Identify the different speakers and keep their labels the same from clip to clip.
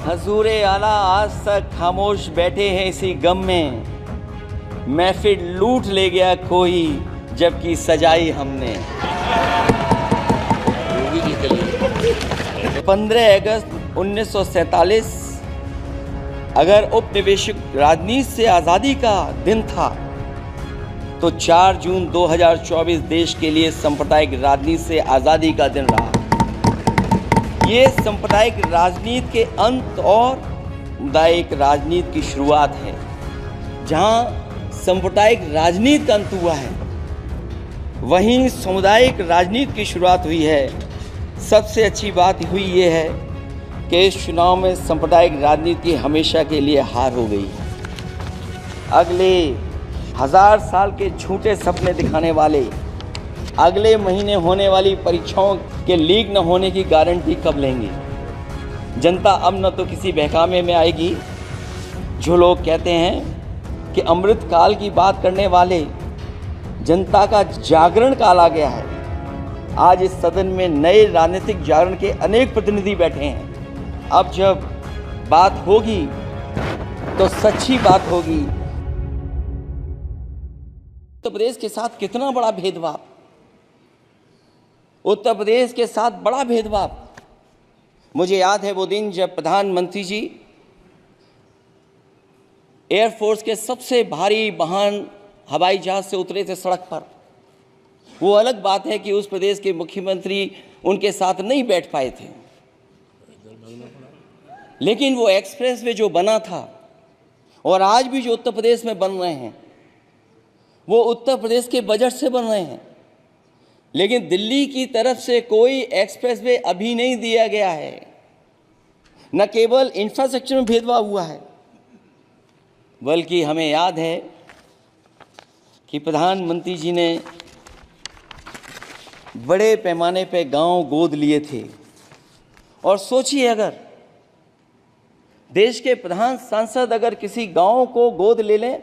Speaker 1: हजूरे आला आज तक खामोश बैठे हैं इसी गम में, महफिल लूट ले गया कोई जबकि सजाई हमने। 15 अगस्त 1947 अगर उपनिवेशिक राजनीति से आज़ादी का दिन था तो 4 जून 2024 देश के लिए सांप्रदायिक राजनीति से आज़ादी का दिन रहा। ये सांप्रदायिक राजनीति के अंत और सामुदायिक राजनीति की शुरुआत है। जहां सांप्रदायिक राजनीति का अंत हुआ है, वहीं सामुदायिक राजनीति की शुरुआत हुई है। सबसे अच्छी बात हुई ये है कि इस चुनाव में सांप्रदायिक राजनीति हमेशा के लिए हार हो गई। अगले 1000 साल के झूठे सपने दिखाने वाले अगले महीने होने वाली परीक्षाओं के लीक न होने की गारंटी कब लेंगे? जनता अब न तो किसी बहकावे में आएगी। जो लोग कहते हैं कि अमृत काल की बात करने वाले, जनता का जागरण काल आ गया है। आज इस सदन में नए राजनीतिक जागरण के अनेक प्रतिनिधि बैठे हैं। अब जब बात होगी तो सच्ची बात होगी। उत्तर प्रदेश के साथ कितना बड़ा भेदभाव, उत्तर प्रदेश के साथ बड़ा भेदभाव। मुझे याद है वो दिन जब प्रधानमंत्री जी एयरफोर्स के सबसे भारी वाहन हवाई जहाज से उतरे थे सड़क पर। वो अलग बात है कि उस प्रदेश के मुख्यमंत्री उनके साथ नहीं बैठ पाए थे, लेकिन वो एक्सप्रेसवे जो बना था और आज भी जो उत्तर प्रदेश में बन रहे हैं, वो उत्तर प्रदेश के बजट से बन रहे हैं। लेकिन दिल्ली की तरफ से कोई एक्सप्रेसवे अभी नहीं दिया गया है। न केवल इंफ्रास्ट्रक्चर में भेदभाव हुआ है, बल्कि हमें याद है कि प्रधानमंत्री जी ने बड़े पैमाने पे गांव गोद लिए थे। और सोचिए, अगर देश के प्रधान सांसद अगर किसी गांव को गोद ले लें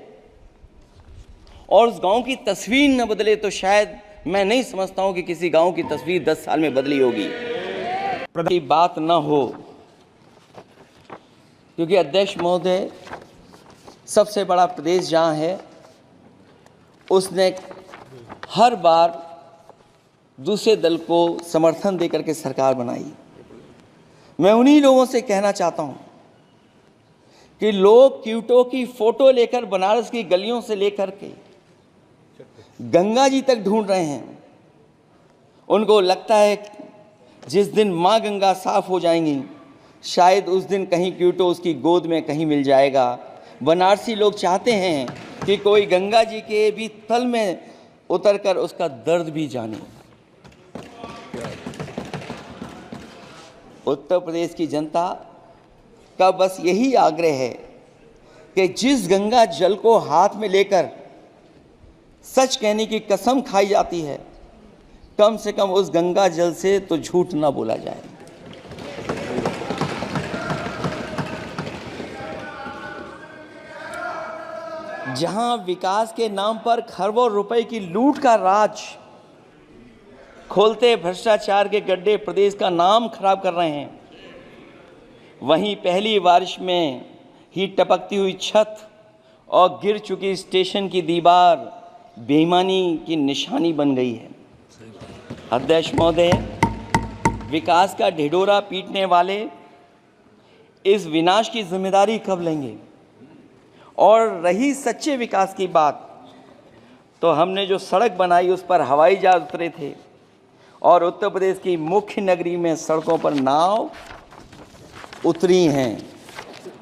Speaker 1: और उस गांव की तस्वीर न बदले, तो शायद मैं नहीं समझता हूं कि किसी गांव की तस्वीर 10 साल में बदली होगी। की बात न हो, क्योंकि अध्यक्ष महोदय सबसे बड़ा प्रदेश जहां है, उसने हर बार दूसरे दल को समर्थन देकर के सरकार बनाई। मैं उन्हीं लोगों से कहना चाहता हूं कि लोग क्यूटो की फोटो लेकर बनारस की गलियों से लेकर के गंगा जी तक ढूंढ रहे हैं। उनको लगता है जिस दिन माँ गंगा साफ हो जाएंगी, शायद उस दिन कहीं क्यूटो उसकी गोद में कहीं मिल जाएगा। बनारसी लोग चाहते हैं कि कोई गंगा जी के भी तल में उतरकर उसका दर्द भी जाने। उत्तर प्रदेश की जनता का बस यही आग्रह है कि जिस गंगा जल को हाथ में लेकर सच कहने की कसम खाई जाती है, कम से कम उस गंगा जल से तो झूठ ना बोला जाए। जहां विकास के नाम पर खरबों रुपए की लूट का राज खोलते भ्रष्टाचार के गड्ढे प्रदेश का नाम खराब कर रहे हैं, वहीं पहली बारिश में ही टपकती हुई छत और गिर चुकी स्टेशन की दीवार बेईमानी की निशानी बन गई है। अध्यक्ष महोदय, विकास का ढिढोरा पीटने वाले इस विनाश की जिम्मेदारी कब लेंगे? और रही सच्चे विकास की बात, तो हमने जो सड़क बनाई उस पर हवाई जहाज उतरे थे और उत्तर प्रदेश की मुख्य नगरी में सड़कों पर नाव उतरी हैं।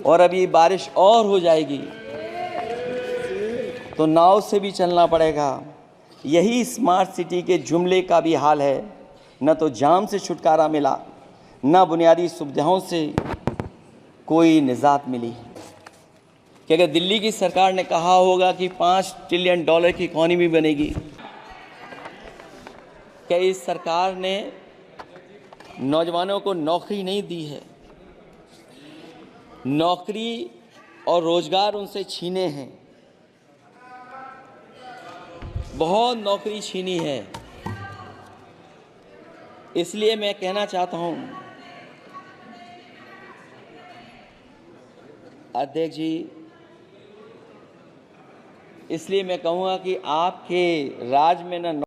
Speaker 1: और अभी बारिश और हो जाएगी तो नाव से भी चलना पड़ेगा। यही स्मार्ट सिटी के जुमले का भी हाल है। न तो जाम से छुटकारा मिला, न बुनियादी सुविधाओं से कोई निजात मिली। कि अगर दिल्ली की सरकार ने कहा होगा कि $5 ट्रिलियन की इकॉनमी बनेगी, क्या इस सरकार ने नौजवानों को नौकरी नहीं दी है? नौकरी और रोजगार उनसे छीने हैं, बहुत नौकरी छीनी है। इसलिए मैं कहना चाहता हूं अध्यक्ष जी, इसलिए मैं कहूँगा कि आपके राज में न